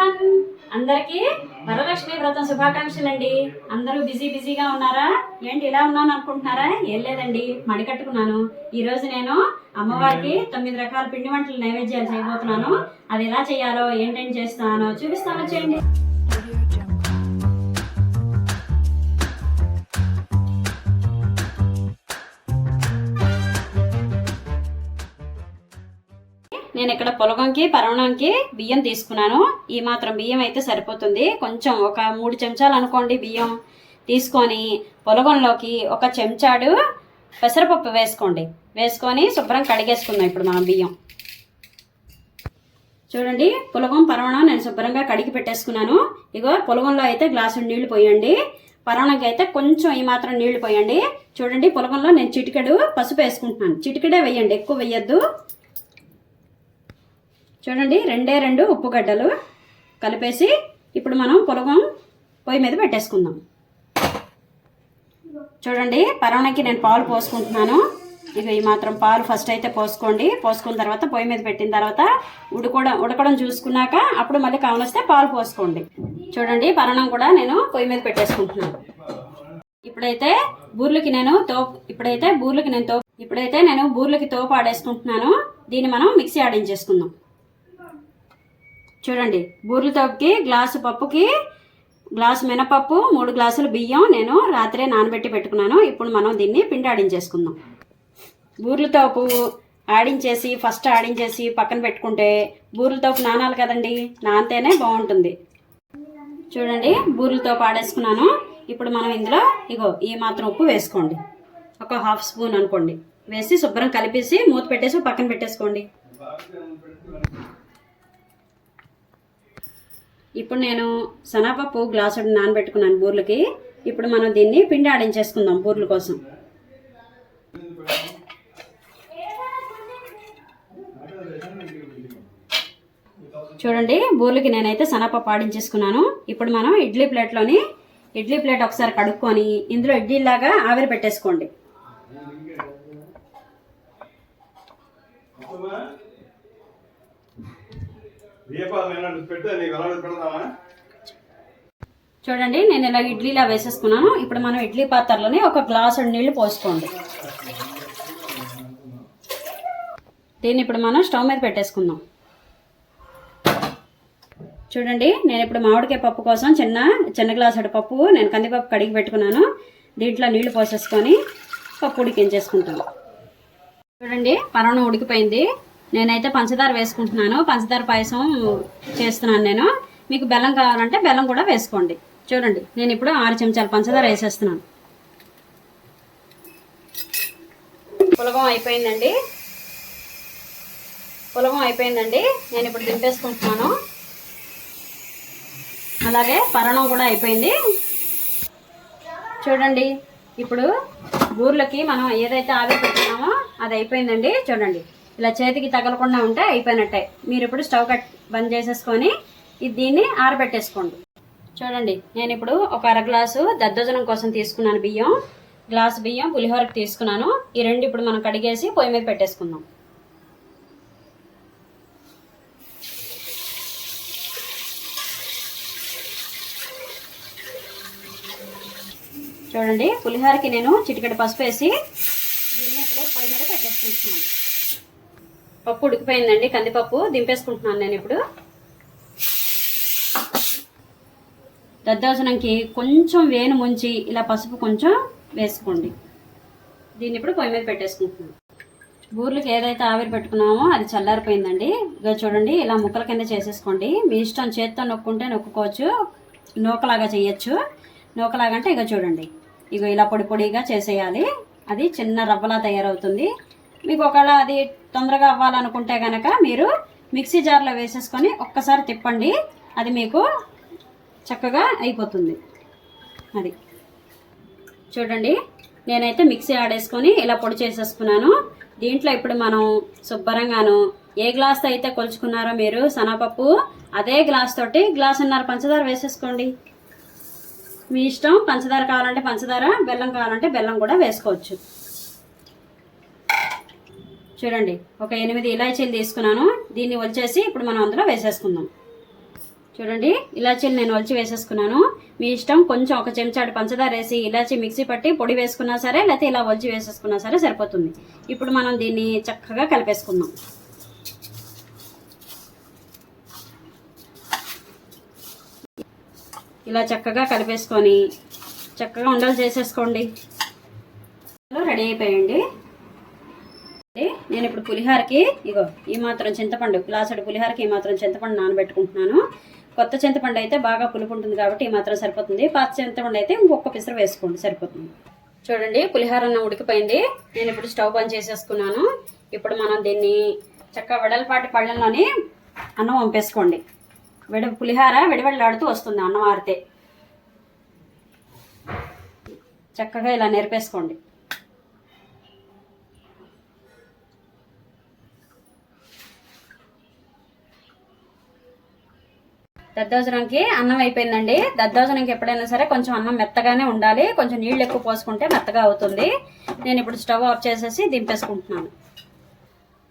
Everyone, అందరికీ వరలక్ష్మి వ్రతం శుభాకాంక్షలు అండి. అందరూ బిజీగా ఉన్నారా? ఏంటి ఇలా ఉన్నాను అనుకుంటున్నారా? ఏం లేదండి, మడి కట్టుకున్నాను. ఈ రోజు నేను అమ్మవారికి 9 రకాల పిండి వంటలు నైవేద్యాలు చేయబోతున్నాను. అది ఎలా చేయాలో ఏంటేం చేస్తానో చూపిస్తాను, వచ్చేయండి. నేను ఇక్కడ పులగంకి పరవణంకి బియ్యం తీసుకున్నాను. ఈ మాత్రం బియ్యం అయితే సరిపోతుంది. కొంచెం ఒక 3 చెంచాలు అనుకోండి బియ్యం తీసుకొని పులగంలోకి ఒక చెంచాడు పెసరపప్పు వేసుకొని శుభ్రం కడిగేసుకుందాం. ఇప్పుడు మనం బియ్యం చూడండి, పులగం పరవణం నేను శుభ్రంగా కడిగి పెట్టేసుకున్నాను. ఇగో పులగంలో అయితే గ్లాసు నీళ్లు పోయండి, పరవణంకి అయితే కొంచెం ఈ మాత్రం నీళ్లు పోయండి. చూడండి, పులగంలో నేను చిటికెడు పసుపు వేసుకుంటున్నాను. చిటికెడే వేయండి, ఎక్కువ వేయద్దు. చూడండి, 2 ఉప్పు గడ్డలు కలిపేసి ఇప్పుడు మనం పులగం పొయ్యి మీద పెట్టేసుకుందాం. చూడండి, పరవణకి నేను పాలు పోసుకుంటున్నాను. ఇక ఈ మాత్రం పాలు ఫస్ట్ అయితే పోసుకోండి. పోసుకున్న తర్వాత పొయ్యి మీద పెట్టిన తర్వాత ఉడకడం చూసుకున్నాక అప్పుడు మళ్ళీ కావలిస్తే పాలు పోసుకోండి. చూడండి, పరవణం కూడా నేను పొయ్యి మీద పెట్టేసుకుంటున్నాను. ఇప్పుడైతే నేను బూర్లకి తోపు ఆడేసుకుంటున్నాను. దీన్ని మనం మిక్సీ ఆడించేసుకుందాం. చూడండి, బూర్ల తోపుకి గ్లాసు పప్పుకి గ్లాసు మినపప్పు, 3 గ్లాసులు బియ్యం నేను రాత్రే నానబెట్టి పెట్టుకున్నాను. ఇప్పుడు మనం దీన్ని పిండి ఆడించేసుకుందాం. బూర్ల తోపు ఫస్ట్ ఆడించేసి పక్కన పెట్టుకుంటే బూర్ల తోపు నానాలి కదండి, నానితేనే బాగుంటుంది. చూడండి, బూర్ల తోపు ఆడేసుకున్నాను. ఇప్పుడు మనం ఇందులో ఈ మాత్రం ఉప్పు వేసుకోండి, ఒక 1/2 స్పూన్ అనుకోండి. వేసి శుభ్రం కలిపేసి మూత పెట్టేసి పక్కన పెట్టేసుకోండి. ఇప్పుడు నేను శనగపప్పు గ్లాసు నానబెట్టుకున్నాను బూర్లకి. ఇప్పుడు మనం దీన్ని పిండి ఆడించేసుకుందాం బూర్ల కోసం. చూడండి, బూర్లకి నేనైతే శనగపప్పు ఆడించేసుకున్నాను. ఇప్పుడు మనం ఇడ్లీ ప్లేట్ ఒకసారి కడుక్కొని ఇందులో ఇడ్లీలాగా ఆవిరి పెట్టేసుకోండి. చూడండి, నేను ఇలా ఇడ్లీలా వేసేసుకున్నాను. ఇప్పుడు మనం ఇడ్లీ పాత్రలోని ఒక గ్లాసు నీళ్లు పోసుకోండి. దీన్ని ఇప్పుడు మనం స్టవ్ మీద పెట్టేసుకుందాం. చూడండి, నేను ఇప్పుడు మామిడికాయ పప్పు కోసం చిన్న గ్లాసు పప్పు నేను కందిపప్పు కడిగి పెట్టుకున్నాను. దీంట్లో నీళ్లు పోసేసుకొని పప్పు ఉడికించేసుకుంటాను. చూడండి, పరవణం ఉడికిపోయింది. నేనైతే పంచదార వేసుకుంటున్నాను. పంచదార పాయసం చేస్తున్నాను నేను. మీకు బెల్లం కావాలంటే బెల్లం కూడా వేసుకోండి. చూడండి, నేను ఇప్పుడు 6 చెంచాలు పంచదార వేసేస్తున్నాను. పులగం అయిపోయిందండి. నేను ఇప్పుడు దింపేసుకుంటున్నాను. అలాగే పరవణం కూడా అయిపోయింది. చూడండి, ఇప్పుడు బూర్లకి మనం ఏదైతే ఆవిరి పెట్టుకున్నామో అది అయిపోయిందండి. చూడండి, ఇలా చేతికి తగలకుండా ఉంటే అయిపోయినట్టే. మీరు ఇప్పుడు స్టవ్ బంద్ చేసేసుకొని దీన్ని ఆరబెట్టేసుకోండి. చూడండి, నేను ఇప్పుడు ఒక 1/2 గ్లాసు దద్దోజనం కోసం తీసుకున్నాను బియ్యం. గ్లాసు బియ్యం పులిహోరకి తీసుకున్నాను. ఈ 2 ఇప్పుడు మనం కడిగేసి పొయ్యి మీద పెట్టేసుకుందాం. చూడండి, పులిహోరకి నేను చిటికెడు పసుపు వేసి దీన్ని ఇప్పుడు పొయ్యి మీద పెట్టేసుకుంటున్నాను. పప్పు ఉడికిపోయిందండి, కందిపప్పు దింపేసుకుంటున్నాను నేను ఇప్పుడు. దద్దోజనంకి కొంచెం వేను ముంచి ఇలా పసుపు కొంచెం వేసుకోండి. దీన్ని ఇప్పుడు పొయ్యి మీద పెట్టేసుకుంటున్నాను. బూర్లకి ఏదైతే ఆవిరి పెట్టుకున్నామో అది చల్లారిపోయిందండి. ఇక చూడండి, ఇలా ముక్కల కింద చేసేసుకోండి. మీ ఇష్టం, చేత్తో నొక్కుంటే నొక్కుకోవచ్చు, నూకలాగా చేయొచ్చు. నూకలాగా అంటే చూడండి, ఇలా పొడిగా చేసేయాలి. అది చిన్న రవ్వలా తయారవుతుంది. మీకు ఒకవేళ అది తొందరగా అవ్వాలనుకుంటే కనుక మీరు మిక్సీ జార్లో వేసేసుకొని ఒక్కసారి తిప్పండి, అది మీకు చక్కగా అయిపోతుంది. అది చూడండి, నేనైతే మిక్సీ ఆడేసుకొని ఇలా పొడి చేసేసుకున్నాను. దీంట్లో ఇప్పుడు మనం శుభ్రంగాను ఏ గ్లాస్తో అయితే కొలుచుకున్నారో మీరు శనగపప్పు, అదే గ్లాస్ తోటి 1.5 గ్లాసున్నర పంచదార వేసేసుకోండి. మీ ఇష్టం, పంచదార కావాలంటే పంచదార, బెల్లం కావాలంటే బెల్లం కూడా వేసుకోవచ్చు. చూడండి, ఒక 8 ఇలాచీలు తీసుకున్నాను. దీన్ని వచ్చేసి ఇప్పుడు మనం అందులో వేసేసుకుందాం. చూడండి ఇలాచీలు నేను ఒలిచి వేసేసుకున్నాను. మీ ఇష్టం, కొంచెం ఒక చెంచాడు పంచదార వేసి ఇలాచీ మిక్సీ పట్టి పొడి వేసుకున్నా సరే, లేకపోతే ఇలా ఒలిచి వేసేసుకున్నా సరే సరిపోతుంది. ఇప్పుడు మనం దీన్ని చక్కగా కలిపేసుకుందాం. ఇలా చక్కగా కలిపేసుకొని చక్కగా ఉండలు చేసేసుకోండి. రెడీ అయిపోయండి. నేను ఇప్పుడు పులిహారకి ఇగో ఈ మాత్రం చింతపండు, గ్లాసుడు పులిహారకి ఈ మాత్రం చింతపండు నానబెట్టుకుంటున్నాను. కొత్త చింతపండు అయితే బాగా పులుపు ఉంటుంది కాబట్టి ఈ మాత్రం సరిపోతుంది. పాత చింతపండు అయితే ఇంకొక పిసరు వేసుకోండి, సరిపోతుంది. చూడండి పులిహార అన్నం ఉడికిపోయింది. నేను ఇప్పుడు స్టవ్ బంద్ చేసేసుకున్నాను. ఇప్పుడు మనం దీన్ని చక్కగా వెడల్పాటి పళ్ళెంలోని అన్నం వంపేసుకోండి. పులిహార విడవెడలాడుతూ వస్తుంది అన్నం ఆరితే. చక్కగా ఇలా నేర్పేసుకోండి. దద్దోజనంకి అన్నం అయిపోయిందండి. దద్దోజనంకి ఎప్పుడైనా సరే కొంచెం అన్నం మెత్తగానే ఉండాలి. కొంచెం నీళ్ళు ఎక్కువ పోసుకుంటే మెత్తగా అవుతుంది. నేను ఇప్పుడు స్టవ్ ఆఫ్ చేసేసి దింపేసుకుంటున్నాను.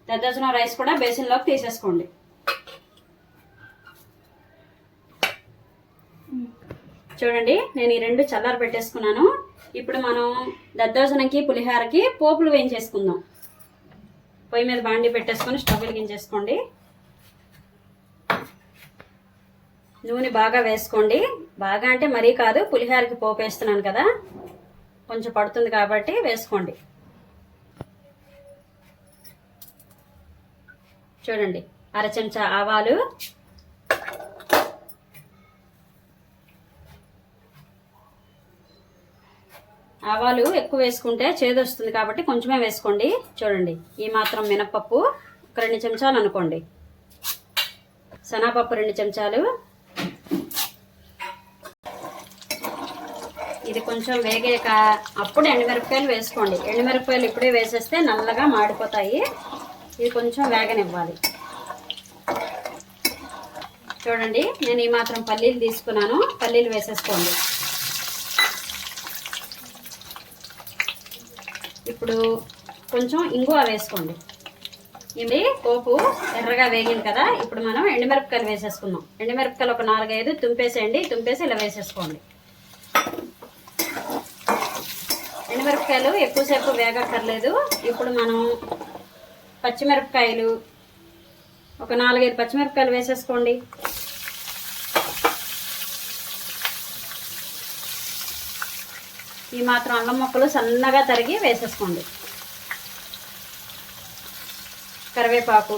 దద్దోజనం రైస్ కూడా బేసిన్లోకి తీసేసుకోండి. చూడండి నేను ఈ రెండు చల్లారి పెట్టేసుకున్నాను. ఇప్పుడు మనం దద్దోజనంకి పులిహారకి పోపులు వేయించేసుకుందాం. పొయ్యి మీద బాండి పెట్టేసుకొని స్టవ్ వెలిగించేసుకోండి. నూనె బాగా వేసుకోండి. బాగా అంటే మరీ కాదు, పులిహారకి పోపు వేస్తున్నాను కదా, కొంచెం పడుతుంది కాబట్టి వేసుకోండి. చూడండి అర చెంచా ఆవాలు, ఆవాలు ఎక్కువ వేసుకుంటే చేదు వస్తుంది కాబట్టి కొంచెమే వేసుకోండి. చూడండి ఈ మాత్రం మినపప్పు ఒక 2 చెంచాలు అనుకోండి. శనగపప్పు 2 చెంచాలు. ఇది కొంచెం వేగాక అప్పుడు ఎండుమిరపకాయలు వేసుకోండి. ఎండుమిరపకాయలు ఇప్పుడే వేసేస్తే నల్లగా మాడిపోతాయి. ఇది కొంచెం వేగనివ్వాలి. చూడండి నేను ఈ మాత్రం పల్లీలు తీసుకున్నాను. పల్లీలు వేసేసుకోండి. ఇప్పుడు కొంచెం ఇంగువ వేసుకోండి. ఇది పోపు ఎర్రగా వేగింది కదా, ఇప్పుడు మనం ఎండుమిరపకాయలు వేసేసుకుందాం. ఎండుమిరపకాయలు ఒక 4-5 తుంపేసేయండి. తుంపేసి ఇలా వేసేసుకోండి. ఎండుమిరపకాయలు ఎక్కువసేపు వేగక్కర్లేదు. ఇప్పుడు మనం పచ్చిమిరపకాయలు ఒక 4-5 పచ్చిమిరపకాయలు వేసేసుకోండి. ఈ మాత్రం అల్లం ముక్కలు సన్నగా తరిగి వేసేసుకోండి. కరివేపాకు.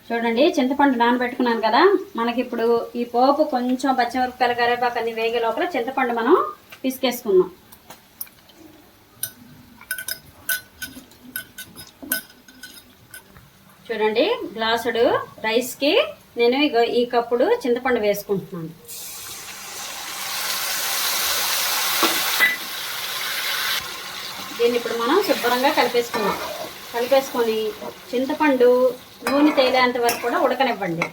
చూడండి చింతపండు నానబెట్టుకున్నాను కదా, మనకి ఇప్పుడు ఈ పోపు కొంచెం పచ్చిమిరపకాయలు కరివేపాకు అన్ని వేగే లోపల చింతపండు మనం పిసికేసుకుందాం. చూడండి గ్లాసుడు రైస్కి నేను ఈ కప్పుడు చింతపండు వేసుకుంటున్నాను. దీన్ని ఇప్పుడు మనం శుభ్రంగా కలిపేసుకుందాం. కలిపేసుకొని చింతపండు నూనె తేలేంత వరకు కూడా ఉడకనివ్వండి.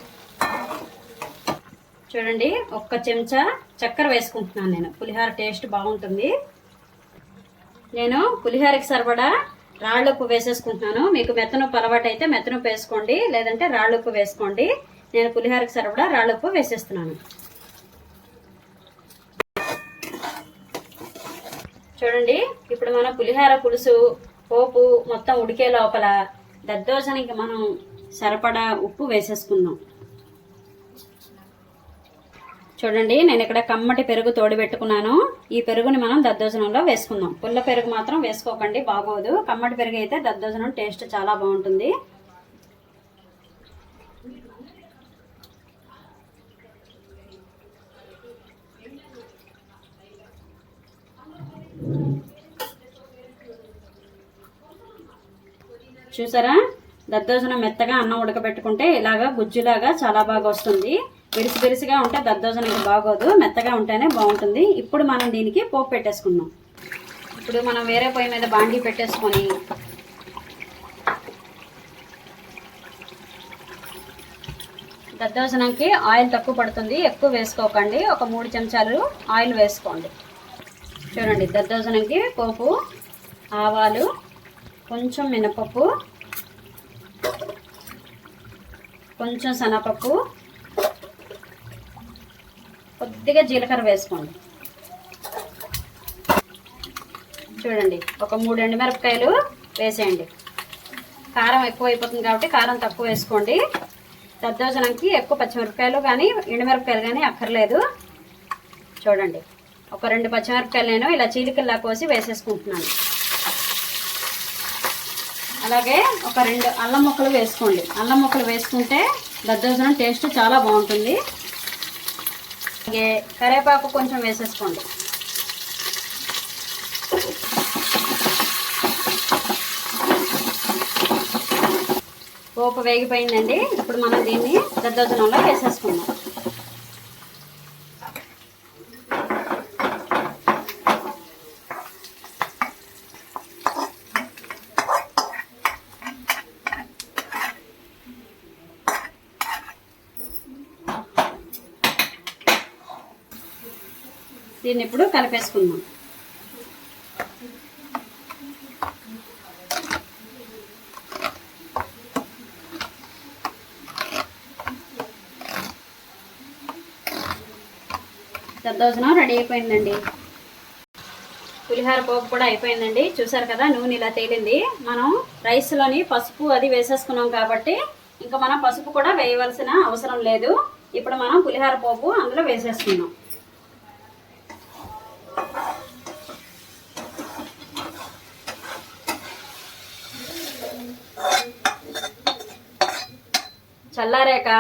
చూడండి 1 చెంచా చక్కెర వేసుకుంటున్నాను నేను. పులిహోర టేస్ట్ బాగుంటుంది. నేను పులిహోరకి సరిపడా రాళ్ళుప్పు వేసేసుకుంటున్నాను. మీకు మెత్తనుప్పు అలవాటు అయితే మెత్తనుప్పు వేసుకోండి, లేదంటే రాళ్ళుప్పు వేసుకోండి. నేను పులిహోరకి సరిపడా రాళ్ళుప్పు వేసేస్తున్నాను. చూడండి ఇప్పుడు మనం పులిహోర పులుసు పోపు మొత్తం ఉడికే లోపల దద్దోజనానికి మనం సరిపడా ఉప్పు వేసేసుకుందాం. చూడండి నేను ఇక్కడ కమ్మటి పెరుగు తోడిపెట్టుకున్నాను. ఈ పెరుగుని మనం దద్దోజనంలో వేసుకుందాం. పుల్ల పెరుగు మాత్రం వేసుకోకండి, బాగోదు. కమ్మటి పెరుగు అయితే దద్దోజనం టేస్ట్ చాలా బాగుంటుంది. చూసారా దద్దోజనం మెత్తగా అన్నం ఉడకబెట్టుకుంటే ఇలాగా గుజ్జులాగా చాలా బాగా వస్తుంది. బిరిసి బిరిసిగా ఉంటే దద్దోజనం బాగోదు, మెత్తగా ఉంటేనే బాగుంటుంది. ఇప్పుడు మనం దీనికి పోపు పెట్టేసుకుందాం. ఇప్పుడు మనం వేరే పొయ్యి మీద బాండీ పెట్టేసుకొని దద్దోజనంకి ఆయిల్ తక్కువ పడుతుంది, ఎక్కువ వేసుకోకండి. ఒక 3 చెంచాలు ఆయిల్ వేసుకోండి. చూడండి దద్దోజనంకి పోపు, ఆవాలు, కొంచెం మినపప్పు, కొంచెం శనగపప్పు, కొద్దిగా జీలకర్ర వేసుకోండి. చూడండి, ఒక 3 ఎండుమిరపకాయలు వేసేయండి. కారం ఎక్కువ అయిపోతుంది కాబట్టి కారం తక్కువ వేసుకోండి. దద్దోజనంకి ఎక్కువ పచ్చిమిరపకాయలు కానీ ఎండుమిరపకాయలు కానీ అక్కర్లేదు. చూడండి, ఒక 2 పచ్చిమిరపకాయలు నేను ఇలా చీలికల్లా కోసి వేసేసుకుంటున్నాను. అలాగే ఒక 2 అల్లం ముక్కలు వేసుకోండి. అల్లం ముక్కలు వేసుకుంటే దద్దోజనం టేస్ట్ చాలా బాగుంటుంది. అలాగే కరివేపాకు కొంచెం వేసేసుకోండి. పోపు వేగిపోయిందండి. ఇప్పుడు మనం దీన్ని దద్దోజనంలో వేసేసుకుందాం. దీన్ని ఇప్పుడు కలిపేసుకుందాం. దద్దోజనం రెడీ అయిపోయిందండి. పులిహోర పోపు కూడా అయిపోయిందండి. చూసారు కదా, నూనె ఇలా తేలింది. మనం రైస్లోని పసుపు అది వేసేసుకున్నాం కాబట్టి ఇంకా మనం పసుపు కూడా వేయవలసిన అవసరం లేదు. ఇప్పుడు మనం పులిహోర పోపు అందులో వేసేసుకున్నాం. చల్లారాక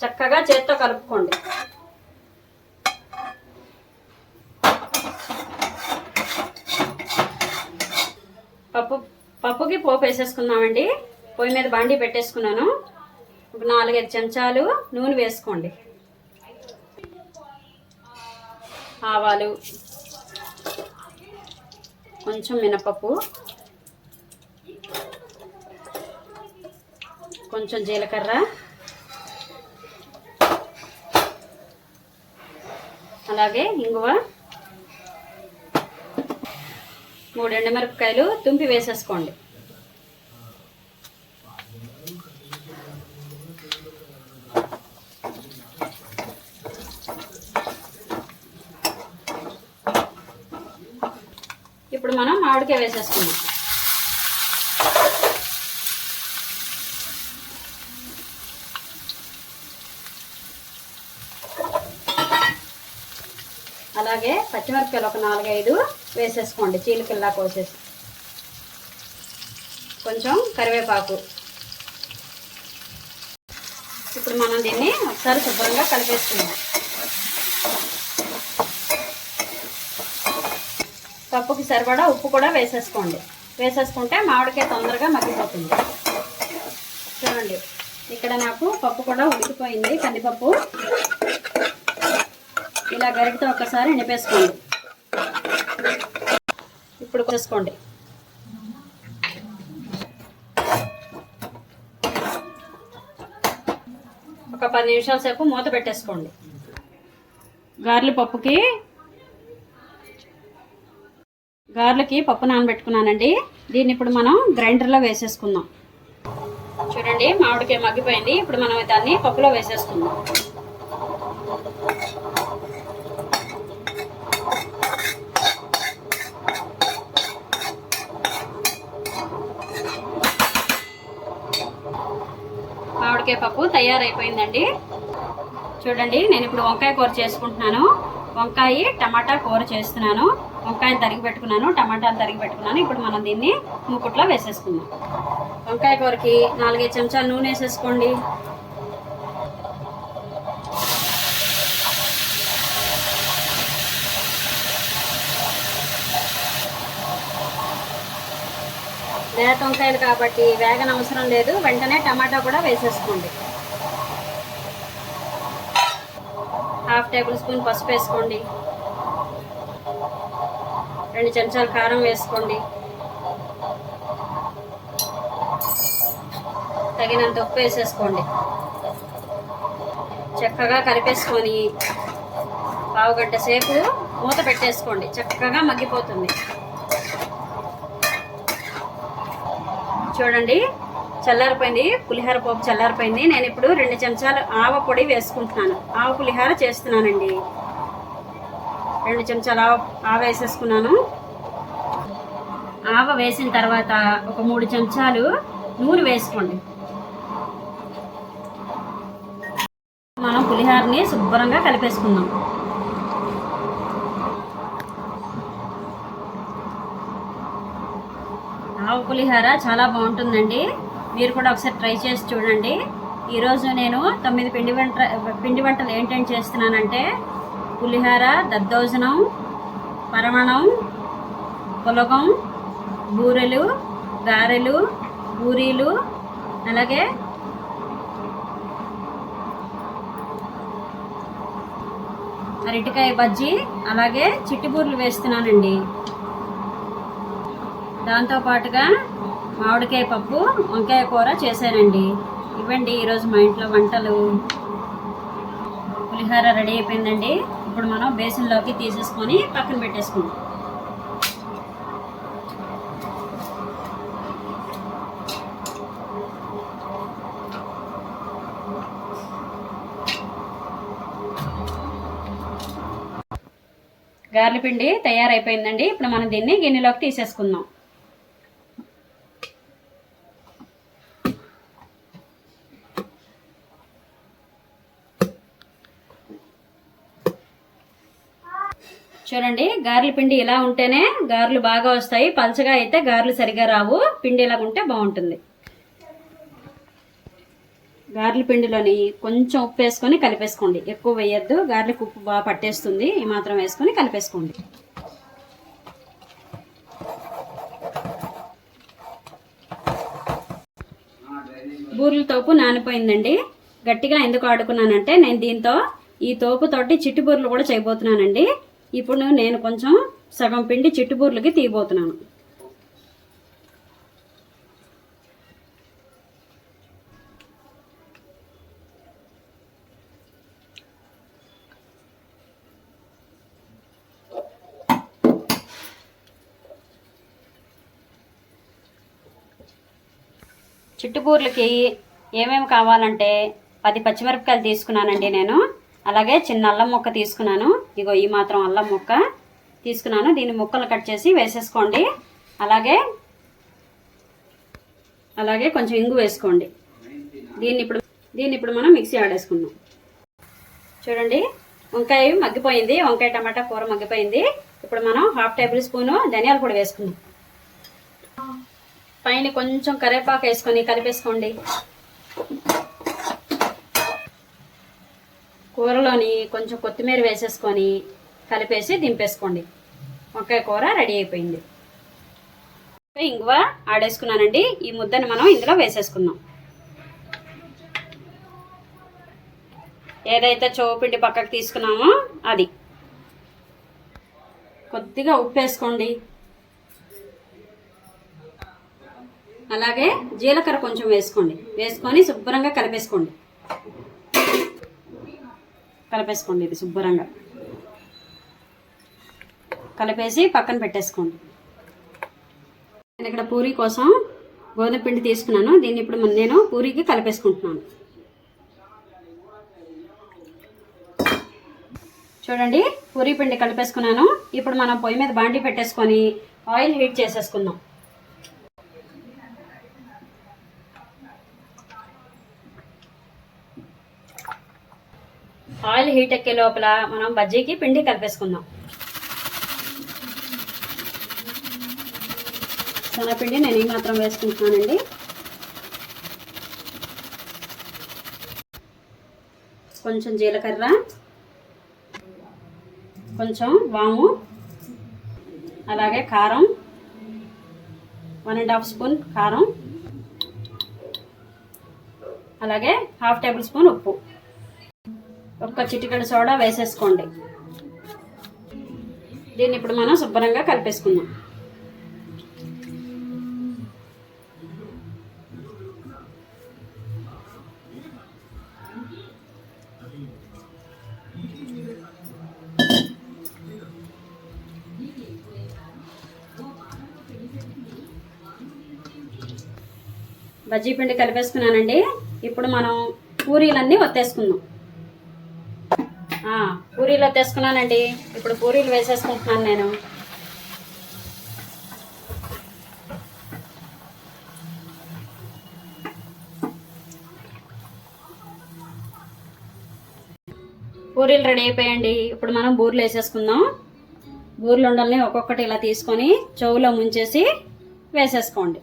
చక్కగా చేత్తో కలుపుకోండి. పప్పుకి పోపు వేసేసుకుందామండి. పొయ్యి మీద బాండీ పెట్టేసుకున్నాను. ఒక 4-5 చెంచాలు నూనె వేసుకోండి. ఆవాలు, కొంచెం మినపప్పు, కొంచెం జీలకర్ర, అలాగే ఇంగువ, 3 ఎండుమిరపకాయలు తుంపి వేసేసుకోండి. ఇప్పుడు మనం మామిడికాయ వేసేసుకుందాం. అలాగే పచ్చిమిరపకాయలు ఒక 4-5 వేసేసుకోండి, చీలికల్లా కోసేసి. కొంచెం కరివేపాకు. ఇప్పుడు మనం దీన్ని ఒకసారి శుభ్రంగా కలిపేసుకుందాం. పప్పుకి సరిపడా ఉప్పు కూడా వేసేసుకోండి. వేసేసుకుంటే మామిడికాయ తొందరగా మగ్గిపోతుంది. చూడండి, ఇక్కడ నాకు పప్పు కూడా ఉడికిపోయింది. కందిపప్పు ఇలా గరిటతో ఒకసారి నింపేసుకోండి. ఇప్పుడు వేసుకోండి. ఒక 10 నిమిషాల సేపు మూత పెట్టేసుకోండి. గారెలకి పప్పు నానబెట్టుకున్నానండి. దీన్ని ఇప్పుడు మనం గ్రైండర్లో వేసేసుకుందాం. చూడండి, మామిడికాయ మగ్గిపోయింది. ఇప్పుడు మనం దాన్ని పప్పులో వేసేసుకుందాం. మామిడికాయ పప్పు తయారైపోయిందండి. చూడండి, నేను ఇప్పుడు వంకాయ కూర చేసుకుంటున్నాను. వంకాయ టమాటా కూర చేస్తున్నాను. వంకాయలు తరిగి పెట్టుకున్నాను, టమాటాలు తరిగి పెట్టుకున్నాను. ఇప్పుడు మనం దీన్ని మూకుట్లో వేసేసుకుందాం. వంకాయ కూరకి 4-5 చెంచాలు నూనె వేసేసుకోండి. లేత వంకాయలు కాబట్టి వేగన అవసరం లేదు. వెంటనే టమాటా కూడా వేసేసుకోండి. 1/2 టేబుల్ స్పూన్ పసుపు వేసుకోండి. 2 చెంచాలు కారం వేసుకోండి. తగినంత ఉప్పు వేసేసుకోండి. చక్కగా కలిపేసుకొని 1/2 గంట సేపు మూత పెట్టేసుకోండి. చక్కగా మగ్గిపోతుంది. చూడండి, చల్లారిపోయింది. పులిహోర పోపు చల్లారిపోయింది. నేను ఇప్పుడు 2 చెంచాలు ఆవ పొడి వేసుకుంటున్నాను. ఆవ పులిహోర చేస్తున్నానండి. 2 చెంచాల ఆవ వేసేసుకున్నాను. ఆవ వేసిన తర్వాత ఒక 3 చెంచాలు నూనె వేసుకోండి. మనం పులిహోరని శుభ్రంగా కలిపేసుకుందాం. ఆవు పులిహోర చాలా బాగుంటుందండి. మీరు కూడా ఒకసారి ట్రై చేసి చూడండి. ఈరోజు నేను 9 పిండి వంటలు ఏంటేంటి చేస్తున్నానంటే పులిహోర, దద్దోజనం, పరమణం, పులగం, బూరెలు, గారెలు, పూరీలు, అలాగే అరటికాయ బజ్జీ, అలాగే చిట్టిబూర్లు వేస్తున్నానండి. దాంతోపాటుగా మామిడికాయ పప్పు, వంకాయ కూర చేశానండి. ఇవ్వండి ఈరోజు మా ఇంట్లో వంటలు. పులిహోర రెడీ అయిపోయిందండి. ఇప్పుడు మనం బేసిన్లోకి తీసేసుకొని పక్కన పెట్టేసుకుందాం. గార్ల పిండి తయారైపోయిందండి. ఇప్పుడు మనం దీన్ని గిన్నెలోకి తీసేసుకుందాం. చూడండి, గారెల పిండి ఇలా ఉంటేనే గారెలు బాగా వస్తాయి. పలచగా అయితే గారెలు సరిగా రావు. పిండి ఇలా ఉంటే బాగుంటుంది. గారెల పిండిలోని కొంచెం ఉప్పు వేసుకొని కలిపేసుకోండి. ఎక్కువ వేయద్దు, గారెలకు ఉప్పు బాగా పట్టేస్తుంది. ఈ మాత్రం వేసుకొని కలిపేసుకోండి. బూరెల తోపు నానిపోయిందండి. గట్టిగా ఎందుకు ఆడుకున్నానంటే నేను దీంతో ఈ తోపుతోటి చిట్టుబూరెలు కూడా చేయబోతున్నానండి. ఇప్పుడు నేను కొంచెం సగం పిండి చిట్టుబూరెలకి తీయబోతున్నాను. చిట్టుబూరెలకి ఏమేమి కావాలంటే 10 పచ్చిమిరపకాయలు తీసుకున్నానండి నేను. అలాగే చిన్న అల్లం ముక్క తీసుకున్నాను. ఇగో ఈ మాత్రం అల్లం ముక్క తీసుకున్నాను. దీన్ని ముక్కలు కట్ చేసి వేసేసుకోండి. అలాగే కొంచెం ఇంగు వేసుకోండి. దీన్ని ఇప్పుడు మనం మిక్సీ ఆడేసుకుందాం. చూడండి, వంకాయ మగ్గిపోయింది. వంకాయ టమాటా కూర మగ్గిపోయింది. ఇప్పుడు మనం 1/2 టేబుల్ స్పూను ధనియాల పొడి వేసుకుందాం. పైన కొంచెం కరివేపాకు వేసుకొని కలిపేసుకోండి. కూరలోని కొంచెం కొత్తిమీర వేసేసుకొని కలిపేసి దింపేసుకోండి. వంకాయ కూర రెడీ అయిపోయింది. ఇంగువ ఆడేసుకున్నానండి. ఈ ముద్దని మనం ఇందులో వేసేసుకుందాం. ఏదైతే చోపిండి పక్కకు తీసుకున్నామో అది. కొద్దిగా ఉప్పు వేసుకోండి. అలాగే జీలకర్ర కొంచెం వేసుకొని శుభ్రంగా కలిపేసుకోండి. ఇది శుభ్రంగా కలిపేసి పక్కన పెట్టేసుకోండి. నేను ఇక్కడ పూరీ కోసం గోధుమ పిండి తీసుకున్నాను. దీన్ని ఇప్పుడు నేను పూరీకి కలిపేసుకుంటున్నాను. చూడండి, పూరీ పిండి కలిపేసుకున్నాను. ఇప్పుడు మనం పొయ్యి మీద బాండి పెట్టేసుకొని ఆయిల్ హీట్ చేసేసుకుందాం. ఆయిల్ హీట్ ఎక్కే లోపల మనం బజ్జీకి పిండి కలిపేసుకుందాం. శనగపిండి నేను ఈ మాత్రం వేసుకుంటున్నానండి. కొంచెం జీలకర్ర, కొంచెం వాము, అలాగే కారం 1.5 స్పూన్ కారం, అలాగే 1/2 టేబుల్ స్పూన్ ఉప్పు, ఒక్క చిటికెడు సోడా వేసేసుకోండి. దీన్ని ఇప్పుడు మనం శుభ్రంగా కలిపేసుకుందాం. బజ్జీ పిండి కలిపేసుకున్నానండి. ఇప్పుడు మనం పూరీలన్నీ ఒత్తేసుకుందాం. పూరీలో తీసుకున్నానండి. ఇప్పుడు పూరీలు వేసేసుకుంటున్నాను నేను. పూరీలు రెడీ అయిపోయాయండి. ఇప్పుడు మనం బూరెలు వేసేసుకుందాం. బూరెలు ఉండల్ని ఒక్కొక్కటి ఇలా తీసుకొని చెవులో ముంచేసి వేసేసుకోండి.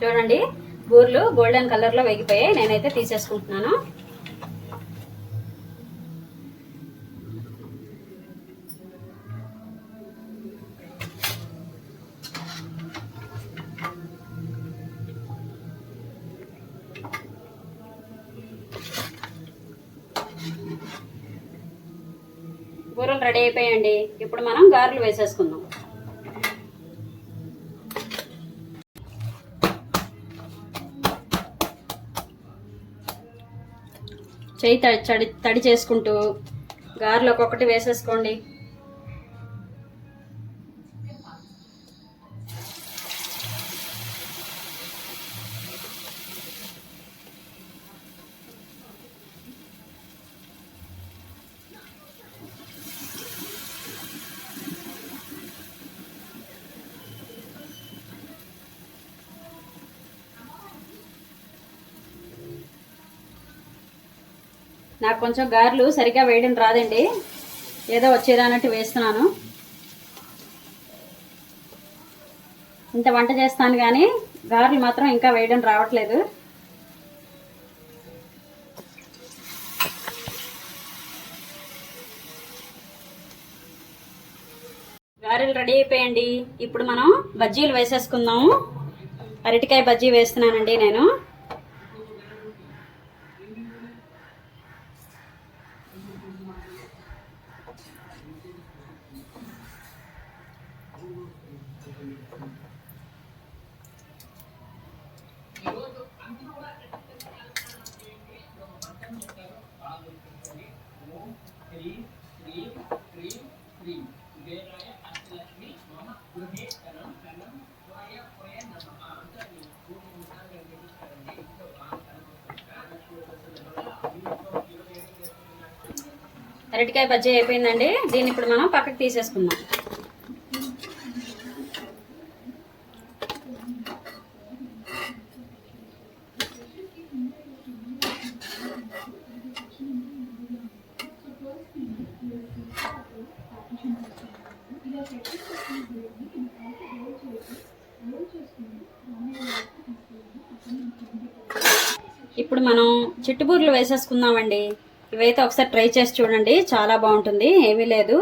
చూడండి, బూరెలు గోల్డెన్ కలర్లో వేగిపోయాయి. నేనైతే తీసేసుకుంటున్నాను. బూరెలు రెడీ అయిపోయాయండి. ఇప్పుడు మనం గారెలు వేసేసుకుందాం. చేయి తడి చేసుకుంటూ గారెలు ఒక్కొక్కటి వేసేసుకోండి. నాకు కొంచెం గారెలు సరిగ్గా వేయడం రాదండి, ఏదో వచ్చేదాన్నట్టు వేస్తున్నాను. ఇంత వంట చేస్తాను కానీ గారెలు మాత్రం ఇంకా వేయడం రావట్లేదు. గారెలు రెడీ అయిపోయాయండి. ఇప్పుడు మనం బజ్జీలు వేసేసుకుందాము. అరటికాయ బజ్జీ వేస్తున్నానండి నేను. అరటికాయ బజ్జీ అయిపోయిందండి. దీన్ని ఇప్పుడు మనం పక్కకు తీసేసుకుందాం. ఇప్పుడు మనం చిట్టుబూరెలు వేసేసుకుందామండి. ఇవైతే ఒకసారి ట్రై చేసి చూడండి, చాలా బాగుంటుంది. ఏమీ లేదు,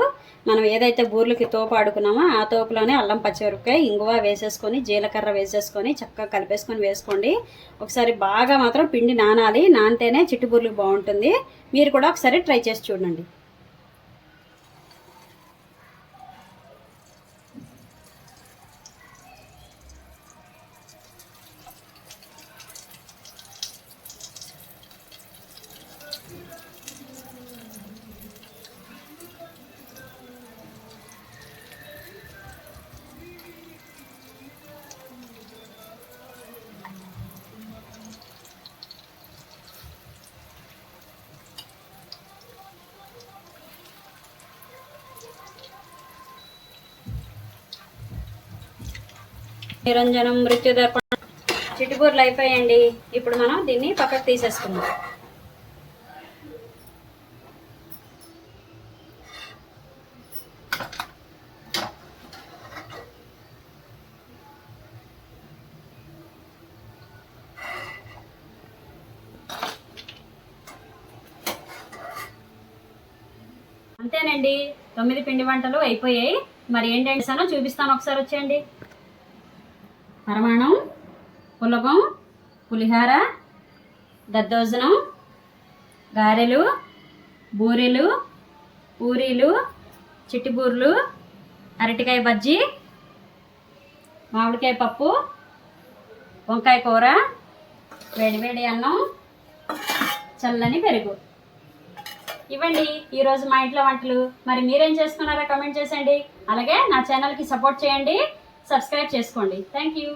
మనం ఏదైతే బూరెలకి తోపు ఆడుకున్నామో ఆ తోపులోనే అల్లం పచ్చిమిరపకాయ ఇంగువ వేసేసుకొని జీలకర్ర వేసేసుకొని చక్కగా కలిపేసుకొని వేసుకోండి. ఒకసారి బాగా మాత్రం పిండి నానాలి, నానితేనే చిట్టుబూరెలకు బాగుంటుంది. మీరు కూడా ఒకసారి ట్రై చేసి చూడండి. నిరంజనం మృత్యుదర్పణ చిట్టుబూరెలు అయిపోయాయండి. ఇప్పుడు మనం దీన్ని పక్కకు తీసేసుకుందాం. అంతేనండి, 9 పిండి వంటలు అయిపోయాయి. మరి ఏంటంటే చూపిస్తాను, ఒకసారి వచ్చేయండి. పరమాణం, పులగం, పులిహార, దద్దోజనం, గారెలు, బూరెలు, పూరీలు, చిట్టిబూర్లు, అరటికాయ బజ్జీ, మామిడికాయ పప్పు, వంకాయ కూర, వేడివేడి అన్నం, చల్లని పెరుగు. ఇవ్వండి ఈరోజు మా ఇంట్లో వంటలు. మరి మీరేం చేసుకున్నారో కమెంట్ చేసేయండి. అలాగే నా ఛానల్కి సపోర్ట్ చేయండి, సబ్స్క్రైబ్ చేసుకోండి. Thank you.